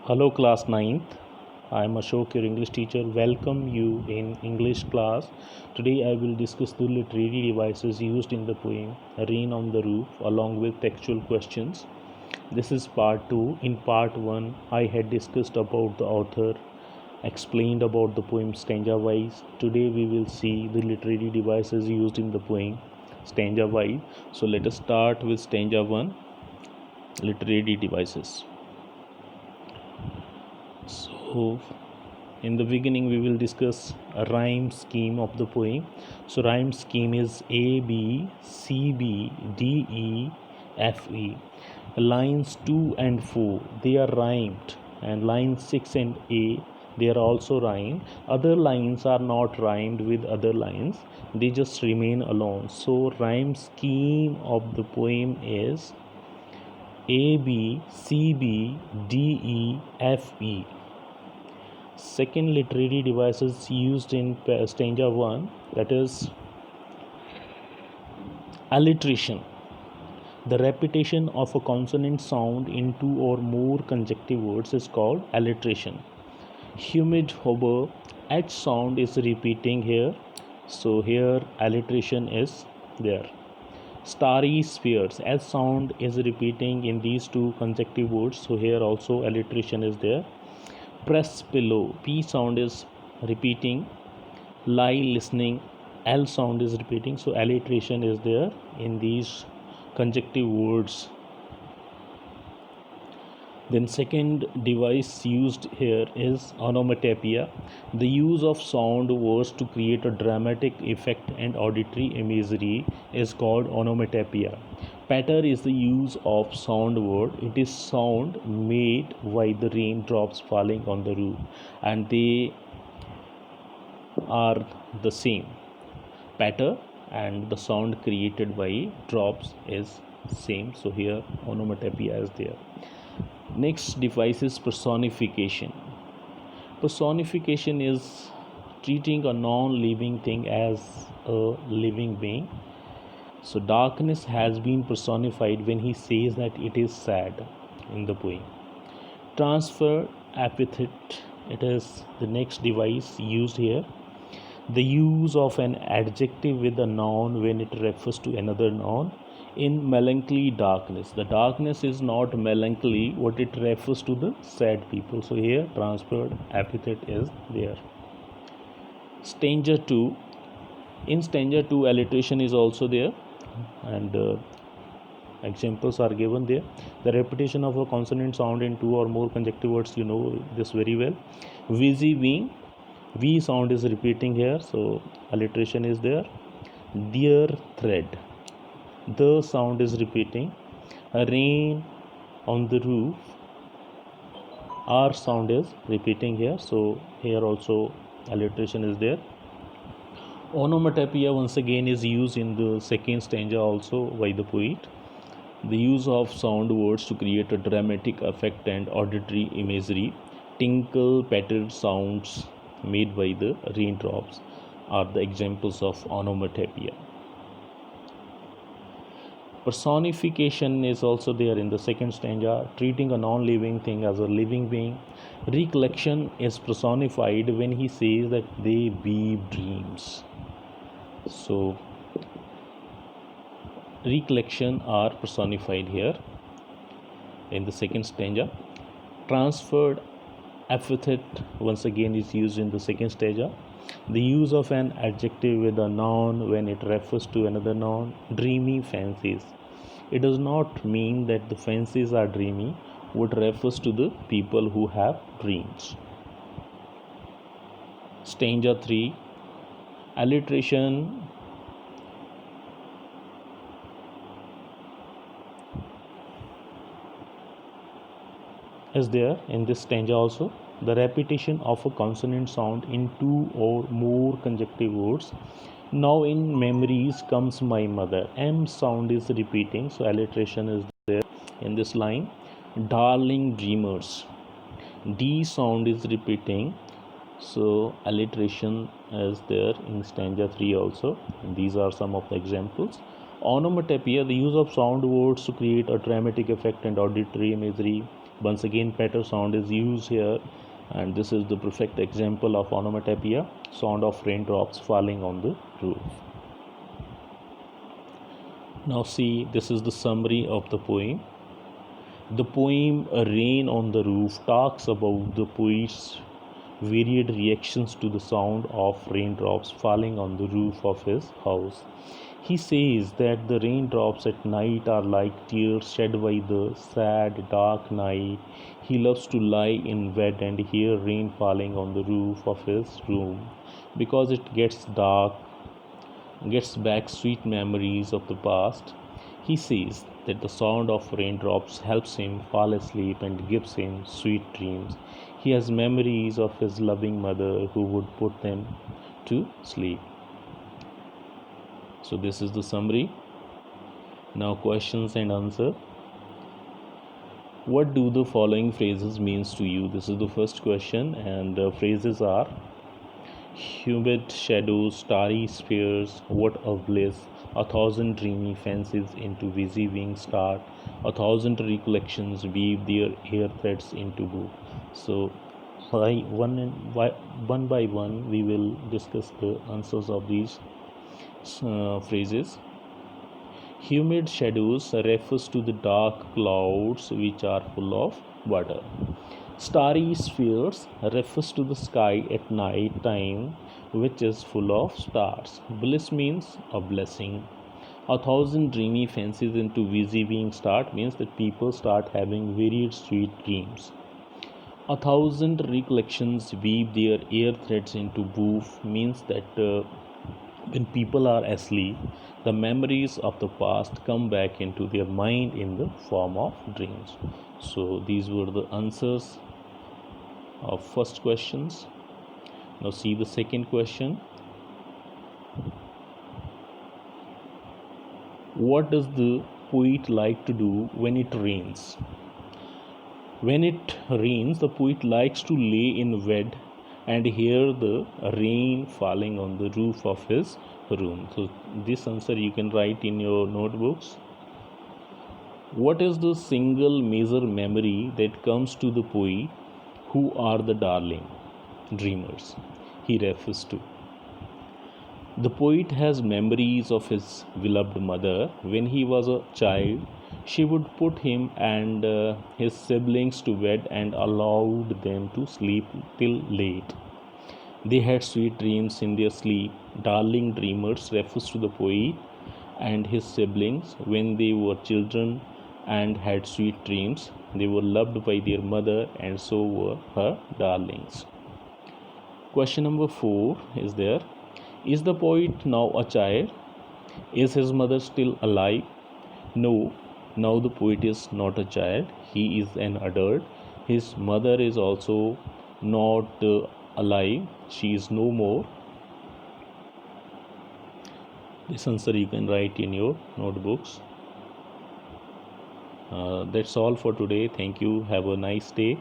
Hello class ninth. I am Ashok, your English teacher. Welcome you in English class. Today I will discuss the literary devices used in the poem Rain on the Roof along with textual questions. This is part 2. In part 1 I had discussed about the author, explained about the poem stanza wise. Today we will see the literary devices used in the poem stanza wise. So let us start with stanza 1, literary devices. So in the beginning we will discuss a rhyme scheme of the poem. So rhyme scheme is A B C B D E F E. Lines 2 and 4 they are rhymed, and lines 6 and 8 they are also rhymed. Other lines are not rhymed with other lines, they just remain alone. So rhyme scheme of the poem is A B C B D E F E. Second literary devices used in stanza 1, that is alliteration, the repetition of a consonant sound in two or more consecutive words is called alliteration. Humid hover, H sound is repeating here, so here alliteration is there. Starry spheres, S sound is repeating in these two consecutive words, so here also alliteration is there. Press pillow, P sound is repeating. Lie listening, L sound is repeating, so alliteration is there in these conjunctive words. Then second device used here is onomatopoeia, the use of sound words to create a dramatic effect and auditory imagery is called onomatopoeia. Patter is the use of sound word, it is sound made by the raindrops falling on the roof, and they are the same. Patter and the sound created by drops is same, so here onomatopoeia is there. Next device is personification. Personification is treating a non-living thing as a living being. So darkness has been personified when he says that it is sad in the poem. Transfer epithet, it is the next device used here, the use of an adjective with a noun when it refers to another noun. In melancholy darkness, the darkness is not melancholy, what it refers to the sad people, so here transferred epithet is there. Stanza 2, in stanza 2 alliteration is also there, and examples are given there. The repetition of a consonant sound in two or more consecutive words, you know this very well. Busy being, V sound is repeating here, so alliteration is there. Dear thread, the sound is repeating. Rain on the roof, R sound is repeating here, so here also alliteration is there. Onomatopoeia once again is used in the second stanza also by the poet. The use of sound words to create a dramatic effect and auditory imagery. Tinkle, patter sounds made by the raindrops are the examples of onomatopoeia. Personification is also there in the second stanza, treating a non-living thing as a living being. Recollection is personified when he says that they weave dreams. So recollection are personified here in the second stanza. Transferred epithet once again is used in the second stanza, the use of an adjective with a noun when it refers to another noun. Dreamy fancies, it does not mean that the fancies are dreamy, what refers to the people who have dreams. Stanza 3, alliteration is there in this stanza also, the repetition of a consonant sound in two or more consecutive words. Now in memories comes my mother, M sound is repeating, so alliteration is there in this line. Darling dreamers, D sound is repeating, so alliteration is there in stanza 3 also, and these are some of the examples. Onomatopoeia, the use of sound words to create a dramatic effect and auditory imagery. Once again, patter sound is used here, and this is the perfect example of onomatopoeia, sound of raindrops falling on the roof. Now see, this is the summary of the poem. The poem Rain on the Roof talks about the poet's varied reactions to the sound of raindrops falling on the roof of his house. He says that the raindrops at night are like tears shed by the sad, dark night. He loves to lie in bed and hear rain falling on the roof of his room. Because it gets dark, gets back sweet memories of the past. He says that the sound of raindrops helps him fall asleep and gives him sweet dreams. He has memories of his loving mother who would put them to sleep. So this is the summary. Now questions and answer. What do the following phrases means to you? This is the first question, and the phrases are: humid shadows, starry spheres, what of bliss, 1,000 dreamy fancies into busy wings start, 1,000 recollections weave their air threads into blue. So one by one we will discuss the answers of these phrases. Humid shadows refers to the dark clouds which are full of water. Starry spheres refers to the sky at night time which is full of stars. Bliss means a blessing. 1,000 dreamy fancies into busy being start means that people start having varied sweet dreams. 1,000 recollections weave their air threads into woof means that when people are asleep, the memories of the past come back into their mind in the form of dreams. So these were the answers of first questions. Now see the second question. What does the poet like to do when it rains? When it rains, the poet likes to lay in bed and hear the rain falling on the roof of his room. So this answer you can write in your notebooks. What is the single major memory that comes to the poet? Who are the darling dreamers he refers to? The poet has memories of his beloved mother. When he was a child, she would put him and his siblings to bed and allowed them to sleep till late. They had sweet dreams in their sleep. Darling dreamers refers to the poet and his siblings when they were children and had sweet dreams. They were loved by their mother and so were her darlings. Question number 4 is there. Is the poet now a child? Is his mother still alive? No, now the poet is not a child. He is an adult. His mother is also not alive. She is no more. This answer you can write in your notebooks. That's all for today. Thank you. Have a nice day.